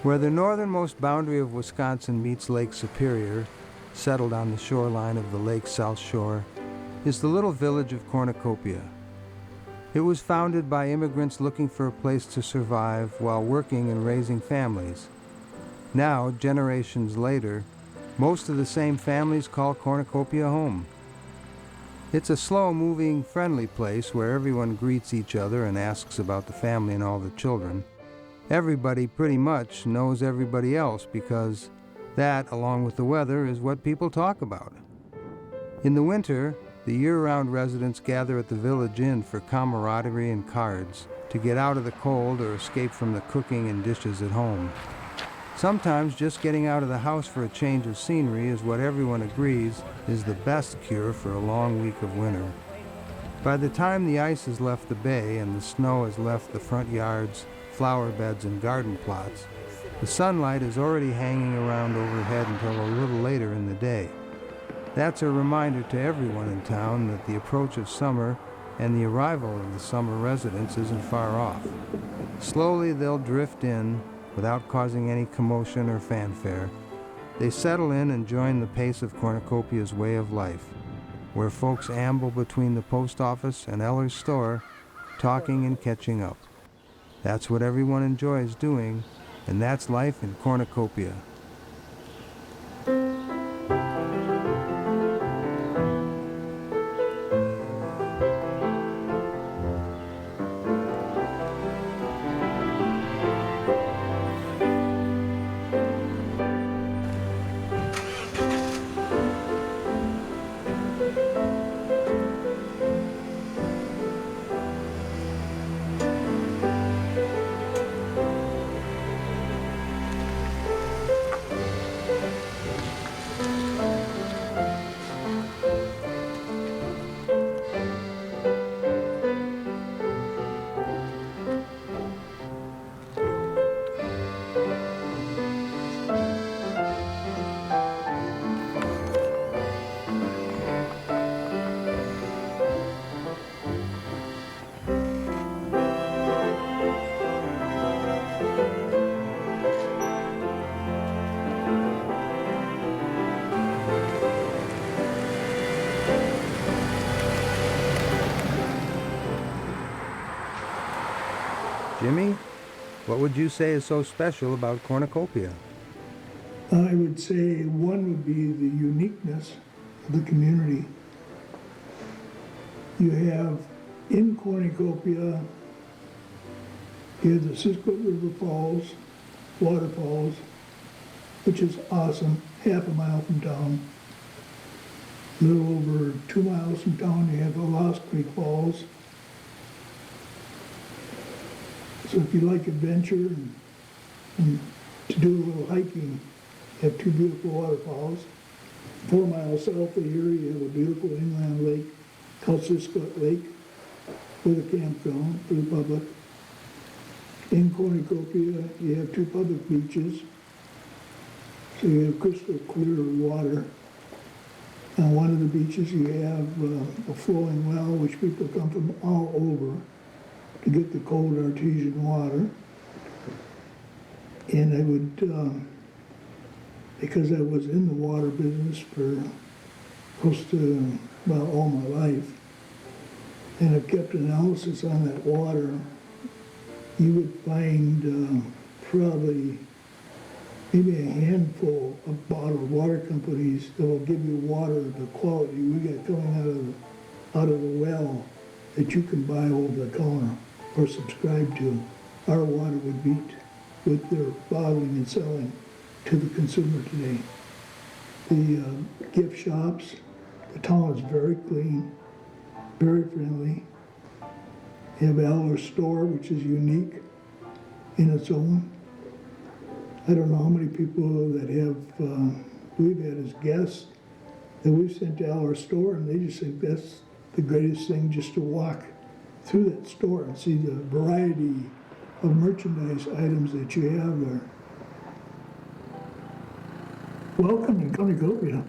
Where the northernmost boundary of Wisconsin meets Lake Superior, settled on the shoreline of the lake's south shore, is the little village of Cornucopia. It was founded by immigrants looking for a place to survive while working and raising families. Now, generations later, most of the same families call Cornucopia home. It's a slow-moving, friendly place where everyone greets each other and asks about the family and all the children. Everybody pretty much knows everybody else because that, along with the weather, is what people talk about. In the winter, the year-round residents gather at the village inn for camaraderie and cards, to get out of the cold or escape from the cooking and dishes at home. Sometimes just getting out of the house for a change of scenery is what everyone agrees is the best cure for a long week of winter. By the time the ice has left the bay and the snow has left the front yards, flower beds, and garden plots, the sunlight is already hanging around overhead until a little later in the day. That's a reminder to everyone in town that the approach of summer and the arrival of the summer residents isn't far off. Slowly they'll drift in without causing any commotion or fanfare. They settle in and join the pace of Cornucopia's way of life, where folks amble between the post office and Eller's store, talking and catching up. That's what everyone enjoys doing, and that's life in Cornucopia. Jimmy, what would you say is so special about Cornucopia? I would say one would be the uniqueness of the community. You have in Cornucopia, you have the Siskiyou River Falls, waterfalls, which is awesome, half a mile from town. A little over 2 miles from town, you have the Lost Creek Falls. So if you like adventure and to do a little hiking, you have two beautiful waterfalls. 4 miles south of here, you have a beautiful inland lake called Siskiyou Lake with a campground for the public. In Cornucopia, you have two public beaches. So you have crystal clear water. On one of the beaches, you have a flowing well, which people come from all over to get the cold artesian water. And I would, because I was in the water business for close to, well, all my life, and I've kept analysis on that water, you would find probably maybe a handful of bottled water companies that will give you water of the quality we get coming out of the well that you can buy over the counter or subscribe to. Our water would beat what they're bottling and selling to the consumer today. The gift shops, the town is very clean, very friendly. You have Aller's store, which is unique in its own. I don't know how many people that have, we've had as guests that we've sent to Aller's store, and they just think that's the greatest thing, just to walk through that store and see the variety of merchandise items that you have there. Welcome to Cornucopia.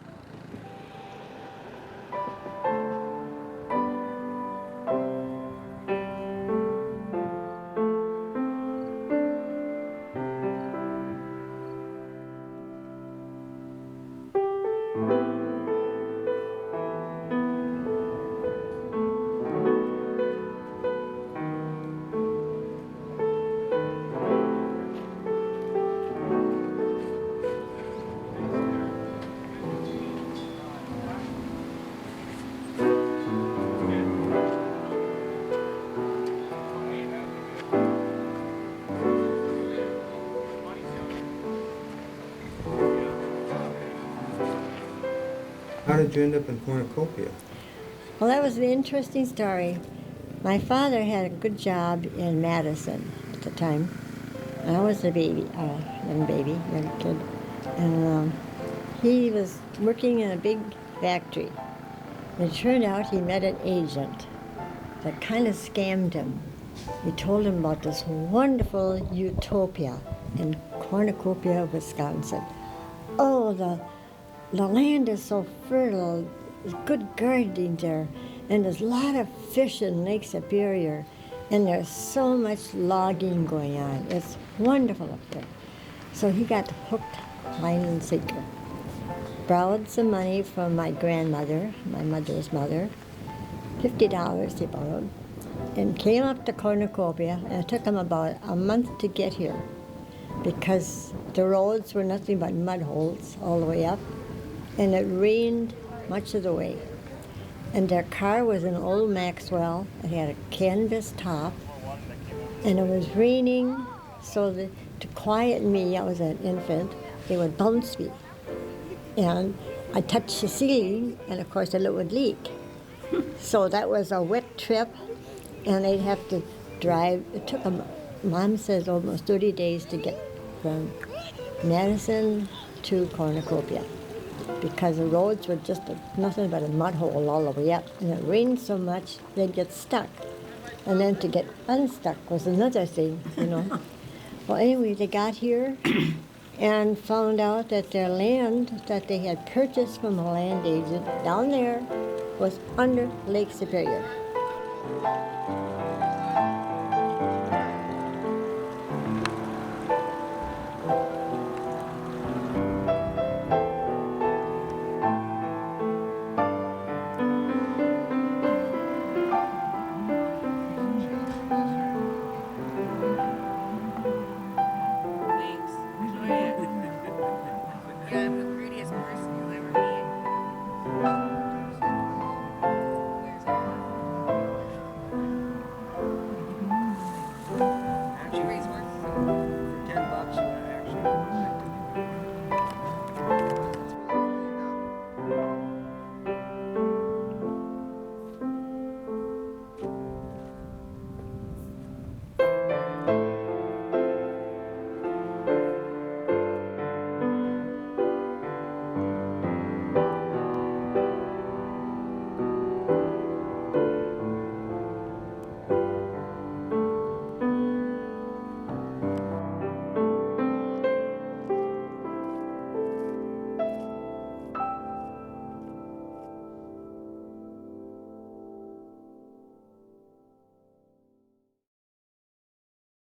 How did you end up in Cornucopia? Well, that was an interesting story. My father had a good job in Madison at the time. I was a baby, young kid. And he was working in a big factory. It turned out he met an agent that kind of scammed him. He told him about this wonderful utopia in Cornucopia, Wisconsin. Oh, the land is so fertile, there's good gardening there, and there's a lot of fish in Lake Superior, and there's so much logging going on. It's wonderful up there. So he got hooked, line and sinker. Borrowed some money from my grandmother, my mother's mother, $50 he borrowed, and came up to Cornucopia, and it took him about a month to get here because the roads were nothing but mud holes all the way up, and it rained much of the way. And their car was an old Maxwell. It had a canvas top, and it was raining, so to quiet me, I was an infant, they would bounce me. And I touched the ceiling, and of course it would leak. So that was a wet trip, and they'd have to drive. It took them, Mom says, almost 30 days to get from Madison to Cornucopia because the roads were just nothing but a mud hole all the way up. And it rained so much, they'd get stuck. And then to get unstuck was another thing, you know. Well, anyway, they got here and found out that their land that they had purchased from a land agent down there was under Lake Superior.